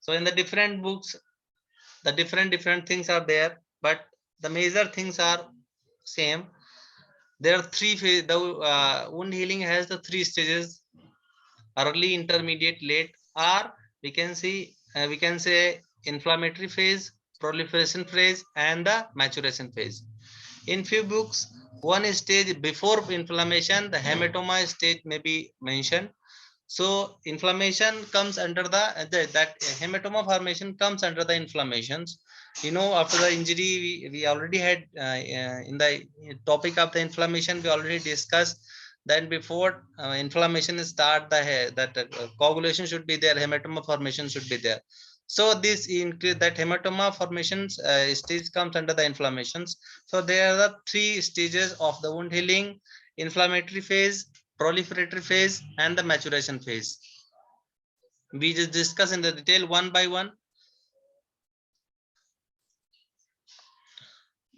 So in the different books, the different things are there, but the major things are same. There are three phases. The wound healing has the three stages: early, intermediate, late. Or we can say inflammatory phase, proliferation phase, and the maturation phase. In few books, one stage before inflammation, the hematoma stage may be mentioned. So inflammation comes under that hematoma formation comes under the inflammations. After the injury, we already had in the topic of the inflammation, we already discussed. Then before inflammation start, coagulation should be there, hematoma formation should be there. So this increase that hematoma formations stage comes under the inflammations. So there are the three stages of the wound healing: inflammatory phase, proliferatory phase, and the maturation phase. We just discuss in the detail one by one.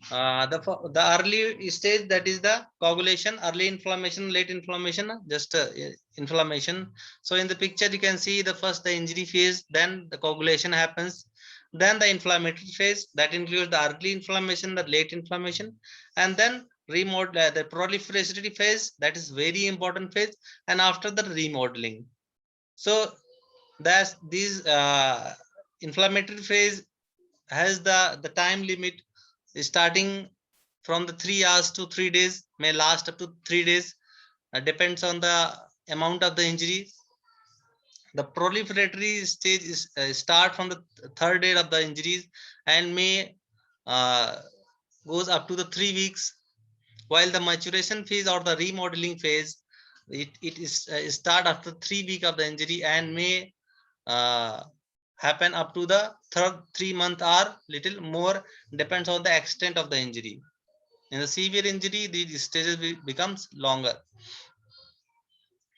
The early stage, that is the coagulation, early inflammation, late inflammation, just inflammation. So in the picture you can see the first the injury phase, then the coagulation happens, then the inflammatory phase that includes the early inflammation, the late inflammation, and then the proliferatory phase, that is very important phase, and after the remodeling. So that's these inflammatory phase has the time limit starting from the 3 hours to 3 days, may last up to 3 days, depends on the amount of the injury. The proliferatory stage is start from the third day of the injuries and may uh, goes up to the 3 weeks, while the maturation phase or the remodeling phase, it is start after 3 weeks of the injury and may uh, happen up to the third 3 month or little more, depends on the extent of the injury. In the severe injury, the stages becomes longer.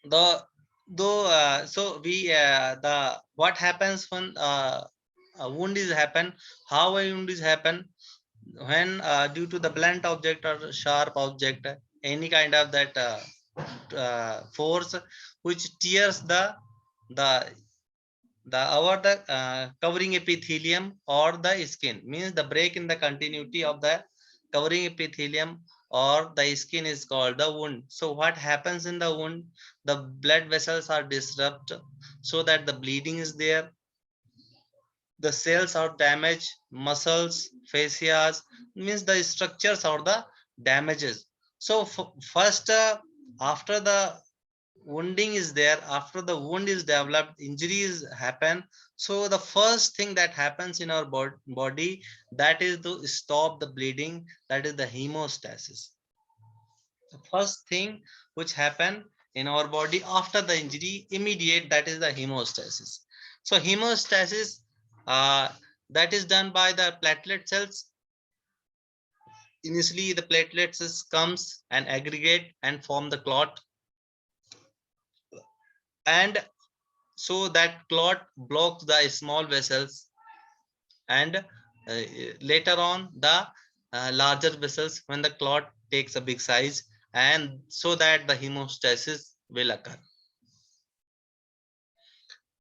The though so we the what happens when a wound is happen, how a wound is happen when due to the blunt object or sharp object, any kind of that force which tears the over the covering epithelium or the skin, means the break in the continuity of the covering epithelium or the skin is called the wound. So what happens in the wound, the blood vessels are disrupted so that the bleeding is there, the cells are damaged, muscles, fascias, means the structures are the damages. So first after the wounding is there, after the wound is developed, injuries happen. So the first thing that happens in our body, that is to stop the bleeding, that is the hemostasis. The first thing which happen in our body after the injury, immediate, that is the hemostasis. So hemostasis, uh, that is done by the platelet cells. Initially the platelets comes and aggregate and form the clot, and so that clot blocks the small vessels, and later on the larger vessels when the clot takes a big size, and so that the hemostasis will occur.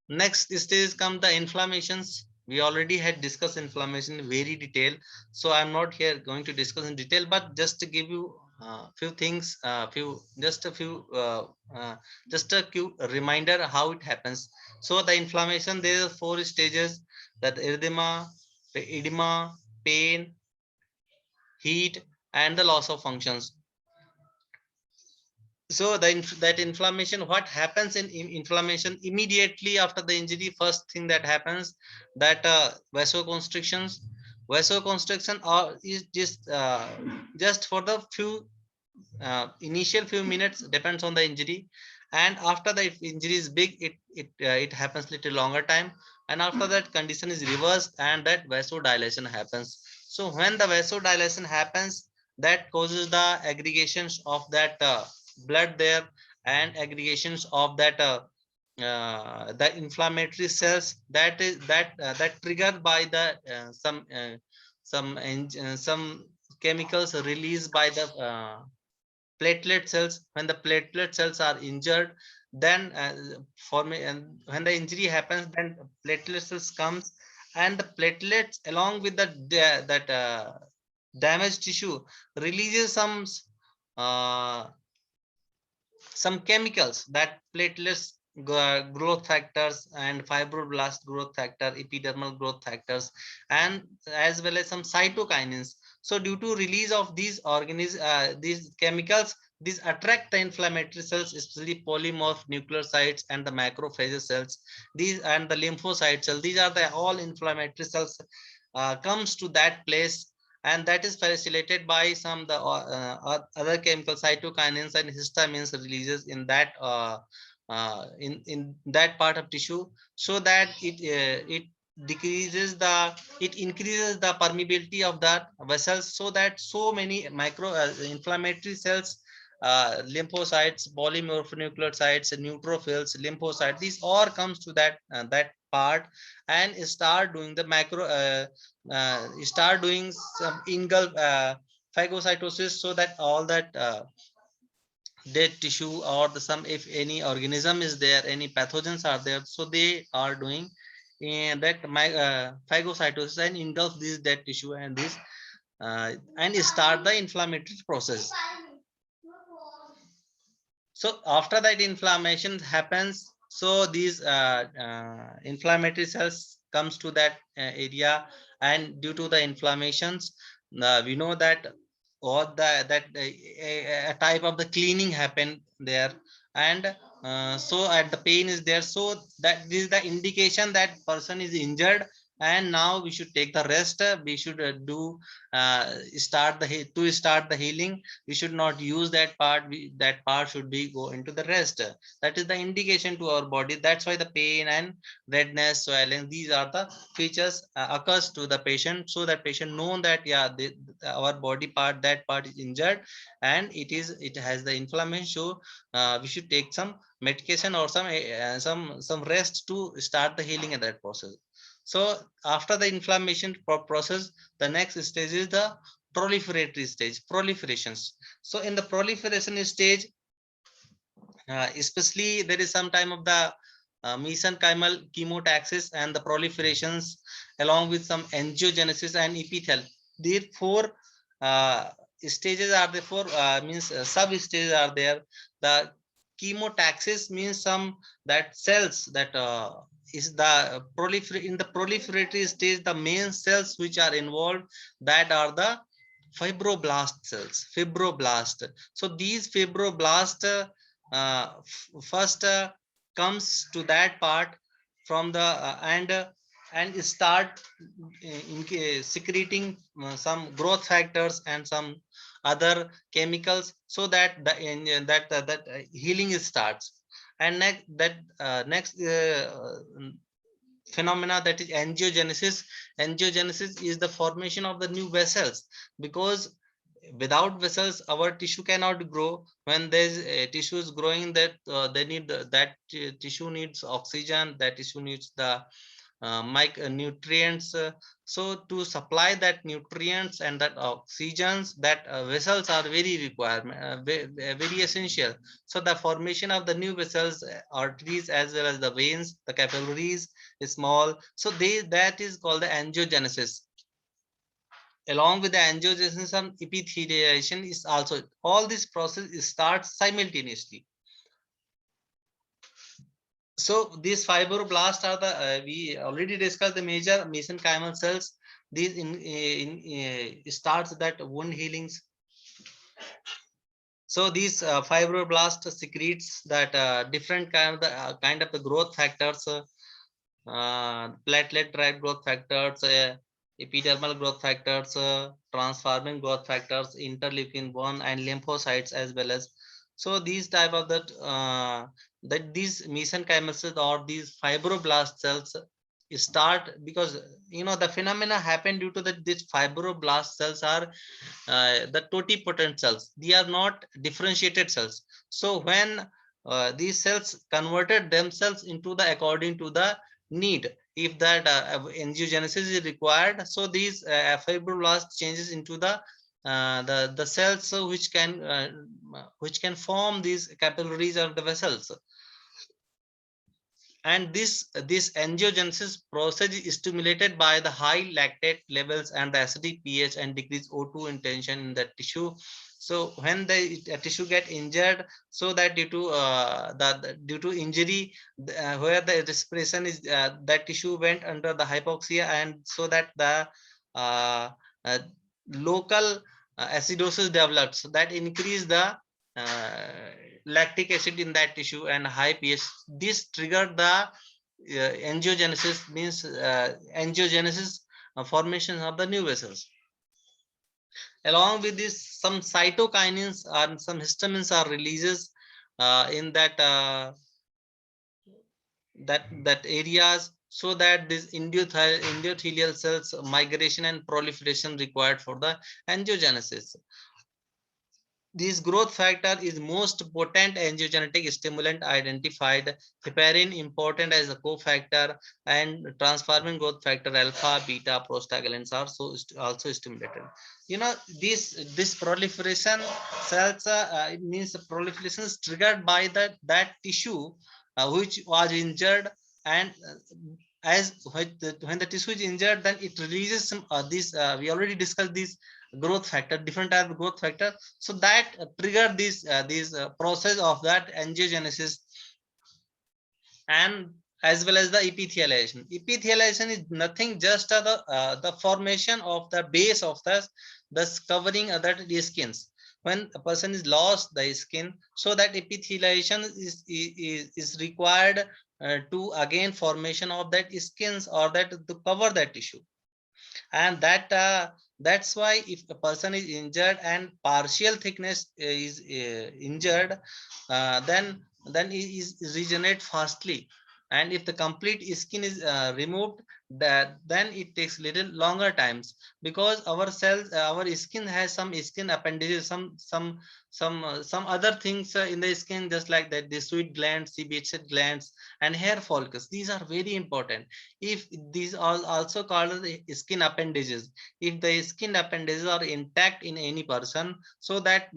Next stage come the inflammations. We already had discussed inflammation in very detail, so I'm not here going to discuss in detail, but just to give you few things, just a few reminder how it happens. So the inflammation, there are 4 stages: that erythema, edema, pain, heat, and the loss of functions. So that inflammation, what happens in inflammation immediately after the injury, first thing that happens, that vasoconstriction are is just for the few initial few minutes, depends on the injury, and after the injury is big, it happens little longer time, and after that condition is reversed and that vasodilation happens. So when the vasodilation happens, that causes the aggregations of that blood there, and aggregations of that the inflammatory cells, that triggered by the some chemicals released by the platelet cells. When the platelet cells are injured, then and when the injury happens, then platelet cells comes, and the platelets along with the that damaged tissue releases uh, some chemicals, that platelets growth factors and fibroblast growth factor, epidermal growth factors, and as well as some cytokinins. So due to release of these these chemicals, these attract the inflammatory cells, especially polymorph nucleocytes and the macrophage cells, these and the lymphocyte cells. These are the all inflammatory cells comes to that place, and that is facilitated by some the other chemical cytokinins and histamines releases in that in that part of tissue, so that it decreases the it increases the permeability of that vessels, so that so many micro inflammatory cells, lymphocytes, polymorphonucleocytes, neutrophils, lymphocytes, these all comes to that part, and start doing the macro start doing some engulf phagocytosis, so that all that dead tissue or the some, if any organism is there, any pathogens are there, so they are doing and that my phagocytosis and engulf this dead tissue and this and start the inflammatory process. So after that inflammation happens, so these inflammatory cells comes to that area, and due to the inflammations, we know that or that a type of the cleaning happen there, and so at the pain is there, so that this is the indication that person is injured, and now we should take the rest. We should do start to start the healing. We should not use that part. That part should be go into the rest. That is the indication to our body. That's why the pain and redness, swelling, these are the features occurs to the patient, so that patient know that yeah, our body part, that part is injured, and it has the inflammation. So we should take some medication or some rest to start the healing in that process. So after the inflammation process, the next stage is the proliferatory stage, proliferations. So in the proliferation stage, especially there is some time of the mesenchymal chemotaxis and the proliferations, along with some angiogenesis and epithel. These four uh, stages are the four means sub stages are there. The chemotaxis means some that cells that is the in the proliferatory stage, the main cells which are involved, that are the fibroblast cells, fibroblast. So these fibroblast first comes to that part from the and start secreting some growth factors and some other chemicals, so that the healing starts. And next phenomena, that is angiogenesis. Angiogenesis is the formation of the new vessels, because without vessels our tissue cannot grow. When there's tissue is growing, that they need that tissue needs oxygen, that tissue needs the nutrients. So to supply that nutrients and that oxygens, that vessels are very requirement, very essential. So the formation of the new vessels, arteries as well as the veins, the capillaries is small, so they, that is called the angiogenesis. Along with the angiogenesis, some epithelialization is also, all this process starts simultaneously. So these fibroblasts are the we already discussed the major mesenchymal cells. These starts that wound healings. So these fibroblast secretes that different kind of the growth factors, platelet derived growth factors, epidermal growth factors, transforming growth factors, interleukin 1 and lymphocytes as well as. So these type of that these mesenchymal cells or these fibroblast cells start, because the phenomena happen due to that these fibroblast cells are the totipotent cells. They are not differentiated cells. So when these cells converted themselves into the according to the need, if that angiogenesis is required, so these fibroblast changes into the cells which can form these capillaries of the vessels. and this angiogenesis process is stimulated by the high lactate levels and the acidic pH and decreased O2 intention in the tissue. So when the tissue get injured, so that due to due to injury, where the respiration is, that tissue went under the hypoxia, and so that the uh, uh, local acidosis developed, so that increase the lactic acid in that tissue and high pH. This triggered the angiogenesis, means angiogenesis, formation of the new vessels. Along with this, some cytokinins and some histamines are releases in that areas, so that this endothelial cells migration and proliferation required for the angiogenesis. This growth factor is most potent angiogenetic stimulant identified. Heparin important as a cofactor, and transforming growth factor alpha, beta, prostaglandins are also stimulated. You know, this proliferation cells, it means proliferation is triggered by that tissue which was injured, and when the tissue is injured, then it releases some this we already discussed this growth factor, different type of growth factor, so that trigger this process of that angiogenesis, and as well as the epithelialization. Epithelialization is nothing, just the formation of the base of the covering other skins. When a person is lost the skin, so that epithelialization is required to again formation of that skins, or that to cover that tissue. And that's why if a person is injured and partial thickness is injured, then it is regenerate fastly, and if the complete skin is removed, that then it takes little longer times, because our cells, our skin has some skin appendages, some other things in the skin, just like that, the sweat glands, sebaceous glands, and hair follicles. These are very important. If these are also called the skin appendages, if the skin appendages are intact in any person, so that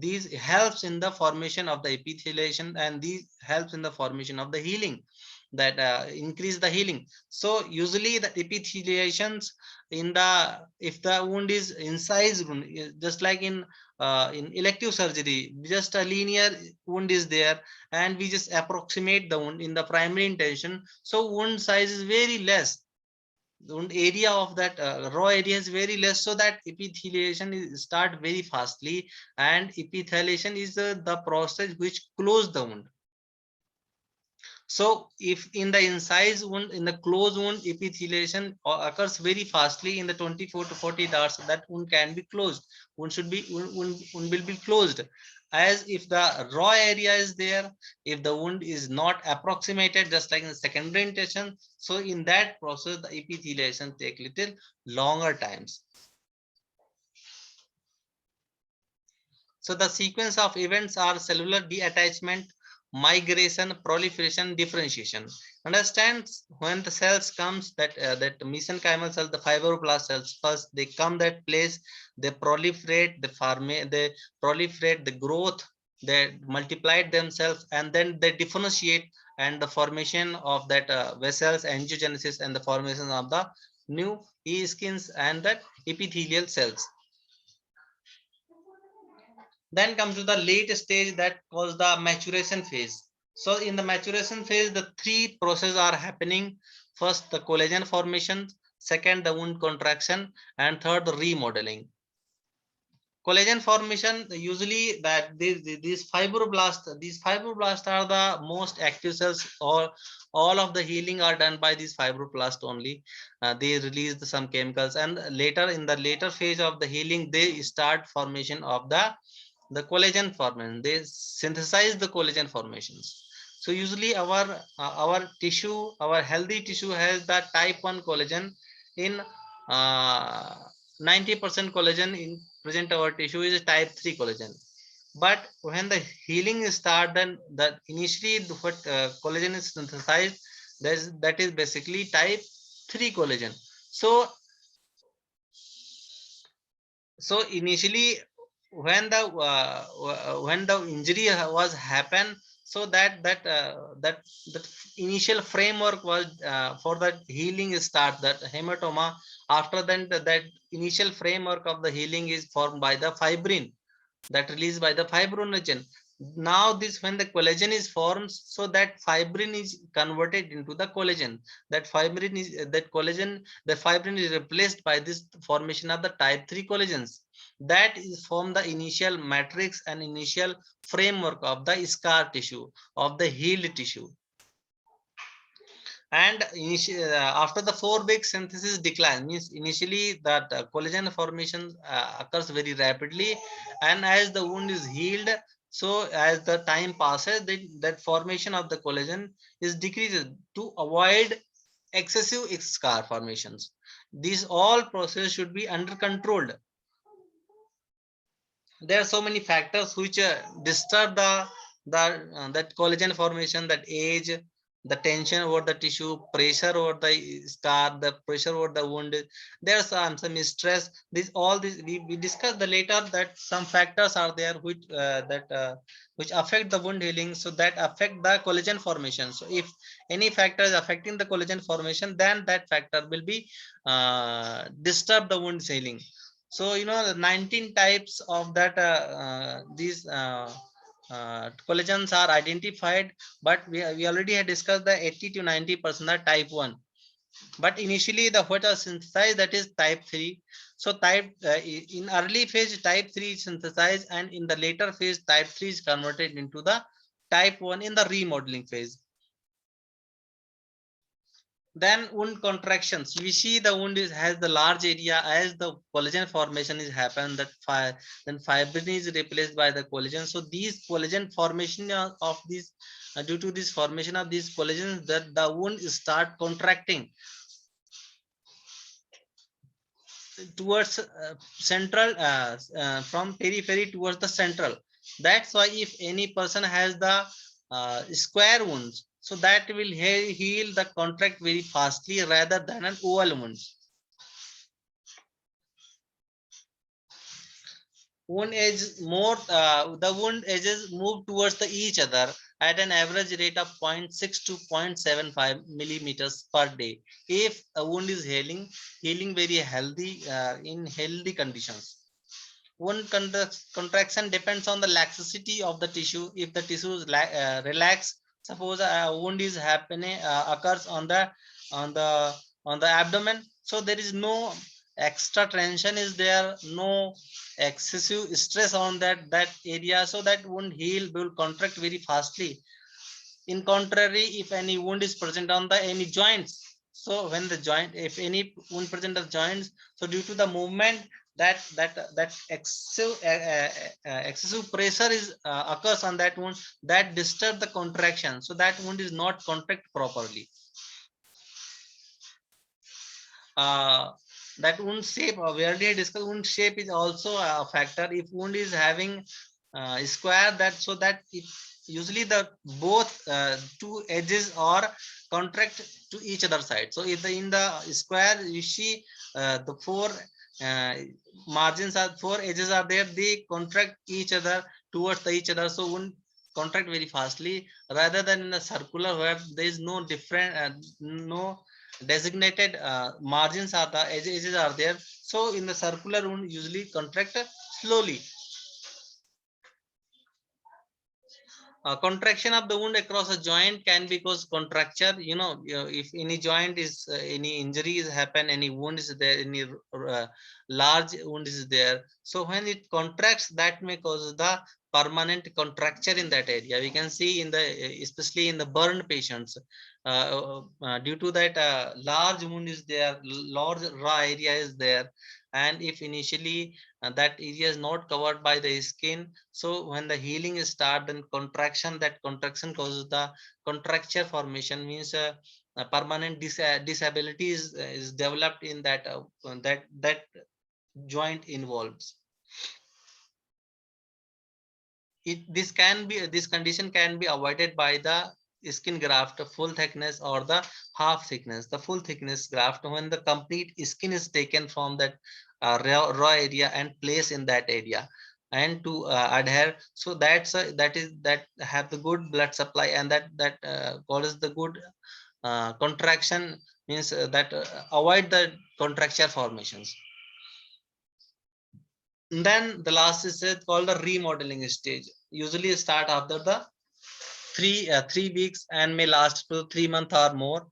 these helps in the formation of the epitheliation, and these helps in the formation of the healing, that increase the healing. So usually the epitheliations in the, if the wound is incised wound, just like in elective surgery, just a linear wound is there, and we just approximate the wound in the primary intention, so wound size is very less, the wound area of that raw area is very less, so that epitheliation is start very fastly, and epitheliation is the process which close the wound. So if in the incise wound, in the closed wound, epitheliation occurs very fastly in the 24 to 48 hours, that wound can be closed. Wound will be closed. As if the raw area is there, if the wound is not approximated, just like in the secondary intention, so in that process, the epitheliation take little longer times. So the sequence of events are cellular deattachment, migration, proliferation, differentiation. Understand, when the cells comes, that mesenchymal cells, the fibroblast cells, first they come that place, they proliferate, they proliferate the growth, they multiplied themselves, and then they differentiate, and the formation of that vessels, angiogenesis, and the formation of the new skins and that epithelial cells. Then comes to the late stage, that was the maturation phase. So in the maturation phase, the three processes are happening. First, the collagen formation, second, the wound contraction, and third, the remodeling. Collagen formation, usually that these fibroblasts are the most active cells, or all of the healing are done by these fibroblasts only. They release some chemicals, and later, in the later phase of the healing, they start formation of the collagen formation. They synthesize the collagen formations. So usually our tissue, our healthy tissue, has the type 1 collagen. In 90% collagen in present our tissue is a type 3 collagen. But when the healing start, then that initially what collagen is synthesized, that is basically type 3 collagen. So initially, when the injury was happen, So that initial framework was for that healing start, that hematoma. After then that initial framework of the healing is formed by the fibrin, that released by the fibrinogen. Now this, when the collagen is formed, so that fibrin is converted into the collagen. That fibrin is that collagen, the fibrin is replaced by this formation of the type 3 collagens. That is from the initial matrix and initial framework of the scar tissue, of the healed tissue. And after the 4-week synthesis decline, means initially that collagen formation occurs very rapidly, and as the wound is healed, so as the time passes, that formation of the collagen is decreased to avoid excessive scar formations. These all process should be under controlled. There are so many factors which disturb that collagen formation, that age, the tension over the tissue, pressure over the scar, the pressure over the wound. There's some stress. This we discussed the later, that some factors are there which affect the wound healing, so that affect the collagen formation. So if any factor is affecting the collagen formation, then that factor will be disturb the wound healing. So the 19 types of that these collagens are identified, but we already had discussed the 80 to 90% are type 1. But initially the what are synthesized, that is type 3. So in early phase type 3 is synthesized, and in the later phase type 3 is converted into the type 1 in the remodeling phase. Then wound contractions, we see the wound has the large area as the collagen formation is happen, then fibrin is replaced by the collagen. So these collagen formation of these due to this formation of these collagens, that the wound start contracting towards central, from periphery towards the central. That's why if any person has the square wounds, so that will heal the contract very fastly rather than an oval wound. Wound edge more The wound edges move towards the each other at an average rate of 0.6 to 0.75 millimeters per day. If a wound is healing very healthy, in healthy conditions. Wound contraction depends on the laxity of the tissue. If the tissue is relaxed, suppose a wound is happening occurs on the on the abdomen, so there is no extra tension is there, no excessive stress on that area, so that wound will contract very fastly. In contrary, if any wound is present on the any joints, so when the joint, if any wound present of joints, so due to the movement, that excessive pressure is occurs on that wound, that disturb the contraction, so that wound is not contract properly. That wound shape, we already discussed, wound shape is also a factor. If wound is having square, that so that it usually the both two edges are contract to each other side. So if in the square you see the four uh, margins are, four edges are there, they contract each other towards each other, so wound contract very fastly, rather than in a circular where there is no different no designated margins are the edges are there. So in the circular wound usually contract slowly. Contraction of the wound across a joint can be cause contracture. If any joint is any injury is happen, any wound is there, any large wound is there, so when it contracts, that may cause the permanent contracture in that area. We can see in the especially in the burned patients, due to that large wound is there, large raw area is there, and if initially that area is not covered by the skin, so when the healing is start, then that contraction causes the contracture formation, means a permanent disability is developed in that joint involves. This condition can be avoided by the skin graft full thickness or the half thickness. The full thickness graft, when the complete skin is taken from that raw area and placed in that area. and to adhere. So that have the good blood supply, and that causes the good contraction, means that avoid the contracture formations. And then the last is called the remodeling stage, usually start after the 3 weeks and may last to 3 months or more.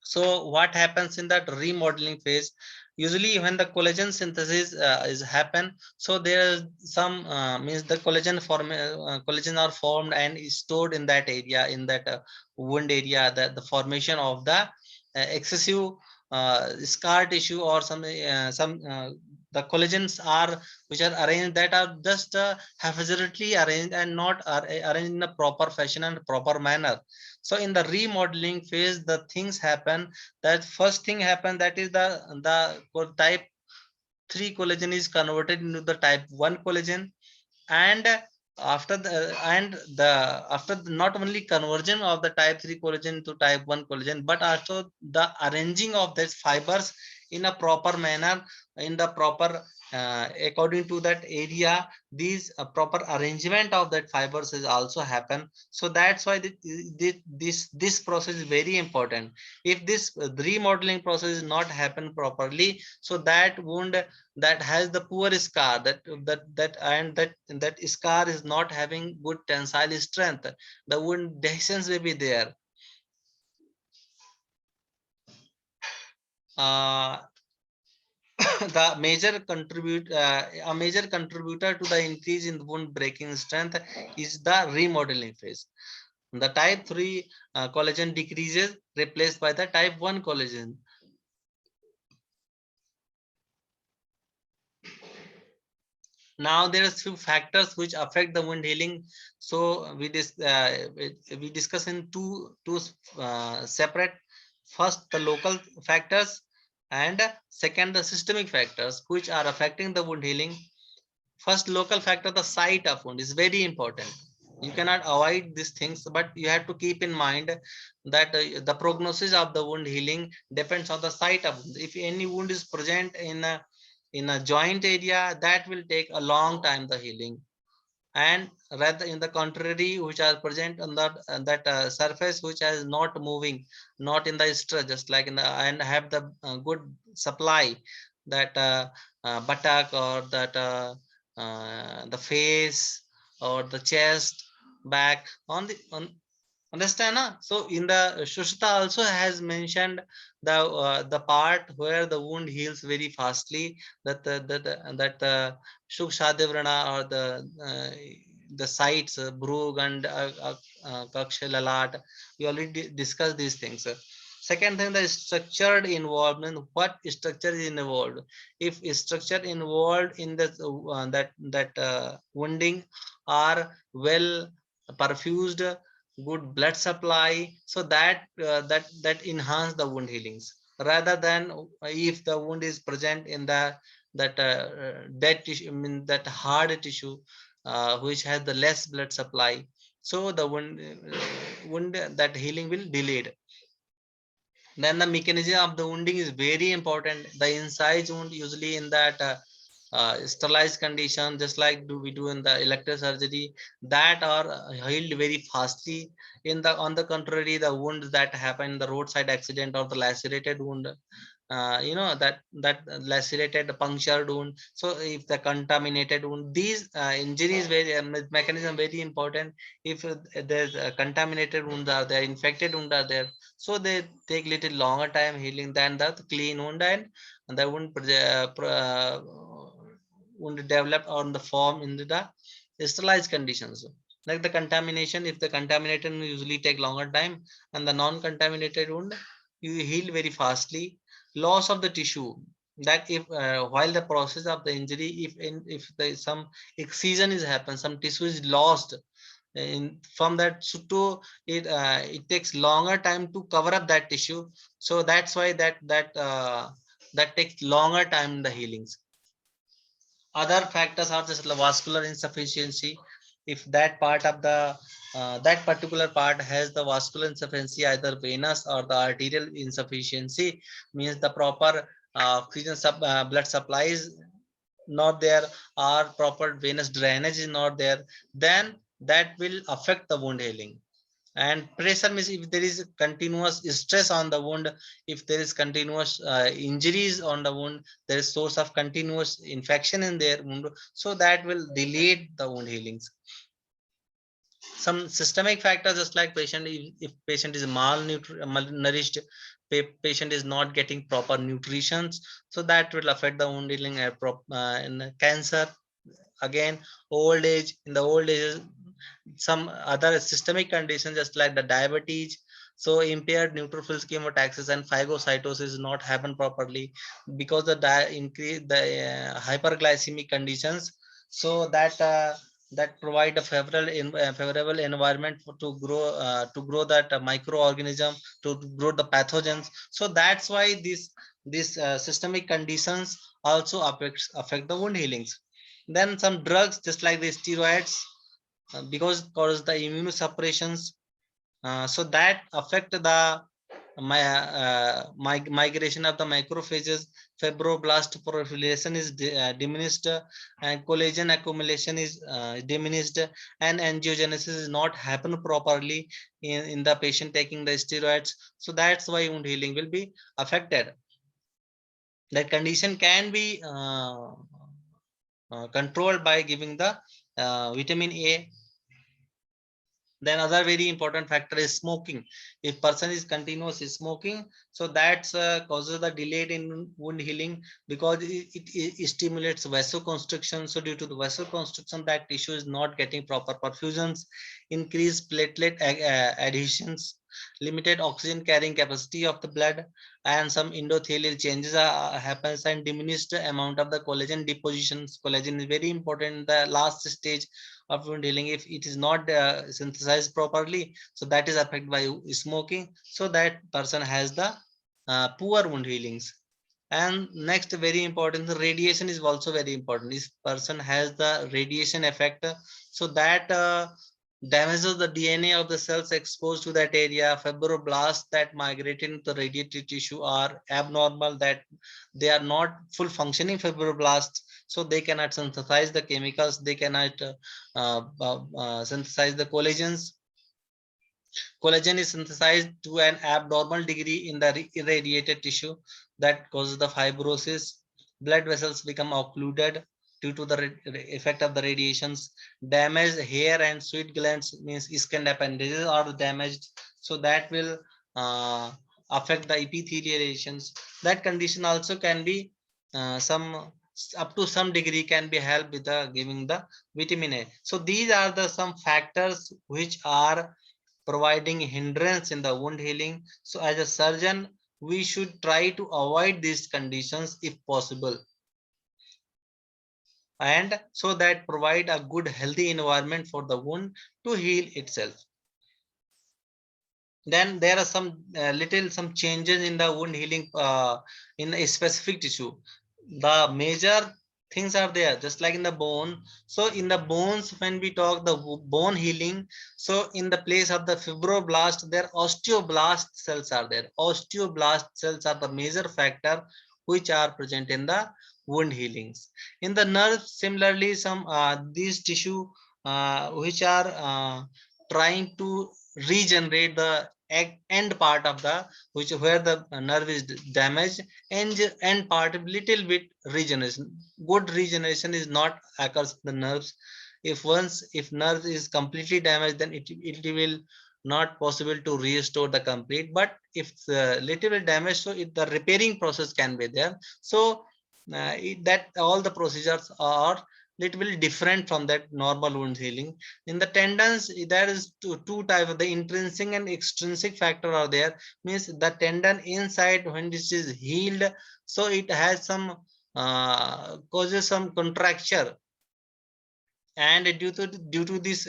So what happens in that remodeling phase? Usually when the collagen synthesis is happen, so there is some means the collagen are formed and is stored in that area, in that wound area, that the formation of the excessive scar tissue, or some the collagens are which are arranged, that are just haphazardly arranged and not are arranged in a proper fashion and proper manner. So in the remodeling phase, the things happen, that first thing happen, that is the type 3 collagen is converted into the type 1 collagen. And after the not only conversion of the type 3 collagen to type 1 collagen, but also the arranging of these fibers in a proper manner, in the proper according to that area, these proper arrangement of that fibers is also happen. So that's why this process is very important. If this remodeling process is not happen properly, so that wound that has the poor scar, that scar is not having good tensile strength, the wound dehiscence will be there. uh, the a major contributor to the increase in wound breaking strength is the remodeling phase. The type 3 collagen decreases, replaced by the type 1 collagen. Now there are few factors which affect the wound healing. So we discuss in two separate. First, the local factors, and second, the systemic factors which are affecting the wound healing. First, local factor, the site of wound is very important. You cannot avoid these things, but you have to keep in mind that the prognosis of the wound healing depends on the site of wound. If any wound is present in a joint area, that will take a long time the healing. And rather in the contrary, which are present on that surface which is not moving, not in the stress, just like in the, and have the good supply, that buttock, or that the face, or the chest, back on the on. Understand? So in the Shushta also has mentioned the part where the wound heals very fastly. That Shukshadavrana, or the sites, Brug and Kaksha Lalat. We already discussed these things. Second thing, the structured involvement. What structure is involved? If structure involved in the wounding are well perfused, good blood supply, so that enhance the wound healings, rather than if the wound is present in the that dead tissue, I mean that hard tissue, which has the less blood supply. So the wound that healing will delayed. Then the mechanism of the wounding is very important. The incise wound, usually in that sterilized condition, just like we do in the elective surgery, that are healed very fastly. In the on the contrary, the wounds that happen in the roadside accident, or the lacerated wound, that lacerated punctured wound. So if the contaminated wound, these injuries very mechanism very important. If there's contaminated wounds are there, infected wounds are there, so they take little longer time healing than the clean wound, and the wound developed on the form in the sterilized conditions. Like the contamination, if the contaminated wound usually take longer time, and the non-contaminated wound you heal very fastly. Loss of the tissue, that if while the process of the injury, if there is some excision is happened, some tissue is lost in from that, so to it takes longer time to cover up that tissue. So that's why that takes longer time in the healings. Other factors are just vascular insufficiency. If that part of the that particular part has the vascular insufficiency, either venous or the arterial insufficiency, means the proper oxygen blood supplies not there, or proper venous drainage is not there, then that will affect the wound healing. And pressure means if there is continuous stress on the wound, if there is continuous injuries on the wound, there is source of continuous infection in their wound, so that will delay the wound healings. Some systemic factors, just like patient, if patient is malnourished, patient is not getting proper nutrition, so that will affect the wound healing. In cancer, again, old age, in the old age, some other systemic conditions just like the diabetes, so impaired neutrophils, chemotaxis, and phagocytosis not happen properly because the increase the hyperglycemic conditions, so that that provide a favorable environment to grow that microorganism, to grow the pathogens. So that's why these systemic conditions also affect the wound healings. Then some drugs just like the steroids, because cause the immunosuppressions, so that affect the migration of the macrophages. Fibroblast proliferation is diminished, and collagen accumulation is diminished, and angiogenesis is not happen properly in the patient taking the steroids. So that's why wound healing will be affected. That condition can be controlled by giving the vitamin A. Then other very important factor is smoking. If person is continuously smoking, so that's causes the delay in wound healing, because it stimulates vasoconstriction. So due to the vasoconstriction, that tissue is not getting proper perfusions, increased platelet adhesions, limited oxygen carrying capacity of the blood, and some endothelial changes happens, and diminished amount of the collagen depositions. Collagen is very important in the last stage of wound healing. If it is not synthesized properly, so that is affected by smoking, so that person has the poor wound healings. And next, very important, the radiation is also very important. This person has the radiation effect, so that damages the DNA of the cells exposed to that area. Fibroblasts that migrate into the radiated tissue are abnormal, that they are not full functioning fibroblasts, so they cannot synthesize the chemicals, they cannot synthesize the collagens. Collagen is synthesized to an abnormal degree in the irradiated tissue, that causes the fibrosis. Blood vessels become occluded due to the effect of the radiations. Damaged hair and sweat glands, means skin appendages are damaged, so that will affect the epithelial lesions. That condition also can be some up to some degree can be helped with the giving the vitamin A. So these are the some factors which are providing hindrance in the wound healing. So as a surgeon, we should try to avoid these conditions if possible, and so that provide a good healthy environment for the wound to heal itself. Then there are some little some changes in the wound healing in a specific tissue. The major things are there, just like in the bone. So in the bones, when we talk the bone healing, so in the place of the fibroblast, there osteoblast cells are there. Osteoblast cells are the major factor which are present in the wound healings. In the nerves, similarly, some these tissue which are trying to regenerate the end part of the, which where the nerve is damaged, and end part little bit regeneration. Good regeneration is not occurs in the nerves. If nerve is completely damaged, then it will not possible to restore the complete. But if little bit damaged, so the repairing process can be there. So that all the procedures are little bit different from that normal wound healing. In the tendons, there is two types of the intrinsic and extrinsic factor are there. Means the tendon inside, when this is healed, so it has some causes some contracture, and due to this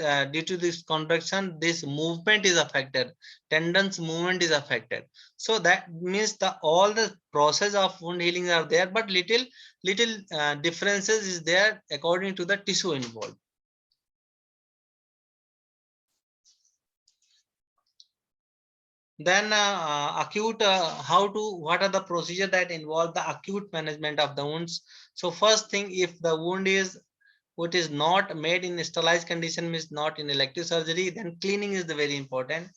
contraction, this movement is affected, tendons movement is affected. So that means the all the process of wound healing are there, but little differences is there according to the tissue involved. Then acute, what are the procedure that involve the acute management of the wounds? So first thing, if the wound is what is not made in sterilized condition, means not in elective surgery, then cleaning is the very important,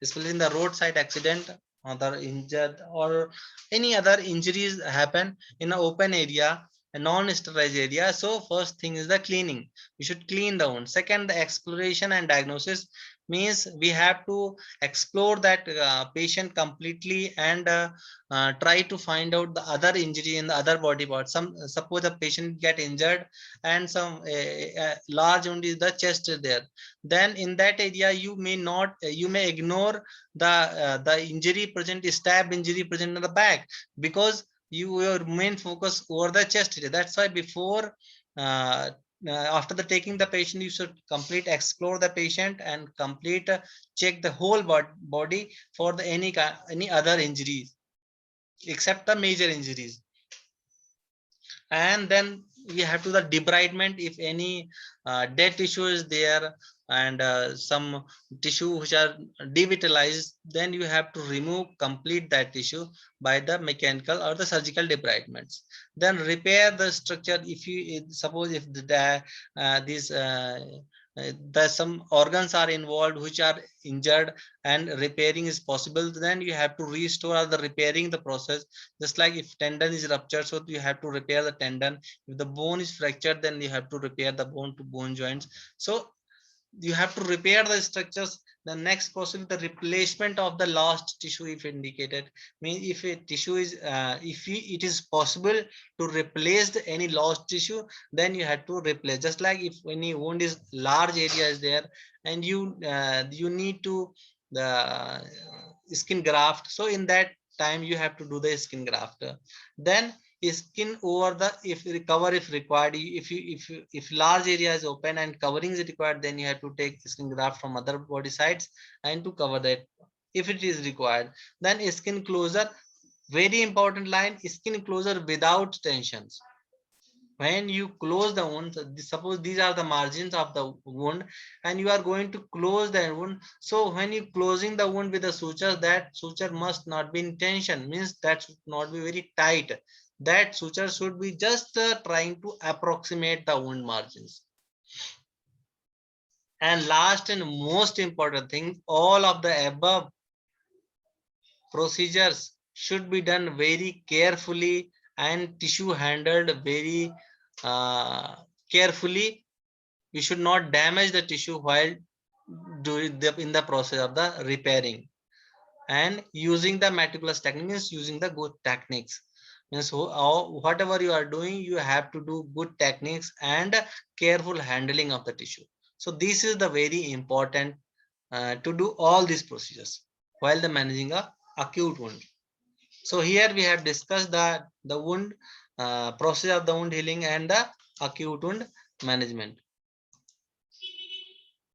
especially in the roadside accident, other injured or any other injuries happen in an open area, a non-sterilized area. So first thing is the cleaning. We should clean the wound. Second, the exploration and diagnosis, means we have to explore that patient completely and try to find out the other injury in the other body parts. Some suppose a patient get injured and some large wound is the chest is there, then in that area you may not you may ignore the injury present, stab injury present in the back, because your main focus over the chest area. That's why before uh, after the taking the patient, you should complete explore the patient and complete check the whole body for the any other injuries except the major injuries. And then we have to the debridement. If any dead tissue is there and some tissue which are devitalized, then you have to remove complete that tissue by the mechanical or the surgical debridements. Then repair the structure. If you suppose if these the some organs are involved which are injured and repairing is possible, then you have to restore or the repairing the process. Just like if tendon is ruptured, so you have to repair the tendon. If the bone is fractured, then you have to repair the bone to bone joints. So you have to repair the structures. The next process, the replacement of the lost tissue, if indicated. Mean if a tissue is it is possible to replace any lost tissue, then you have to replace. Just like if any wound is large area is there and you need to the skin graft, so in that time you have to do the skin graft. Then skin over the, if recover if required, if large area is open and covering is required, then you have to take skin graft from other body sites and to cover that if it is required. Then skin closure, very important line, skin closure without tensions. When you close the wound, suppose these are the margins of the wound and you are going to close the wound, so when you closing the wound with a suture, that suture must not be in tension, means that should not be very tight. That suture should be just trying to approximate the wound margins. And last and most important thing, all of the above procedures should be done very carefully and tissue handled very uh, carefully. We should not damage the tissue while doing in the process of the repairing. And using the meticulous technique means using the good techniques, means whatever you are doing, you have to do good techniques and careful handling of the tissue. So this is the very important to do all these procedures while the managing a acute wound. So here we have discussed the wound process of the wound healing and the acute wound management.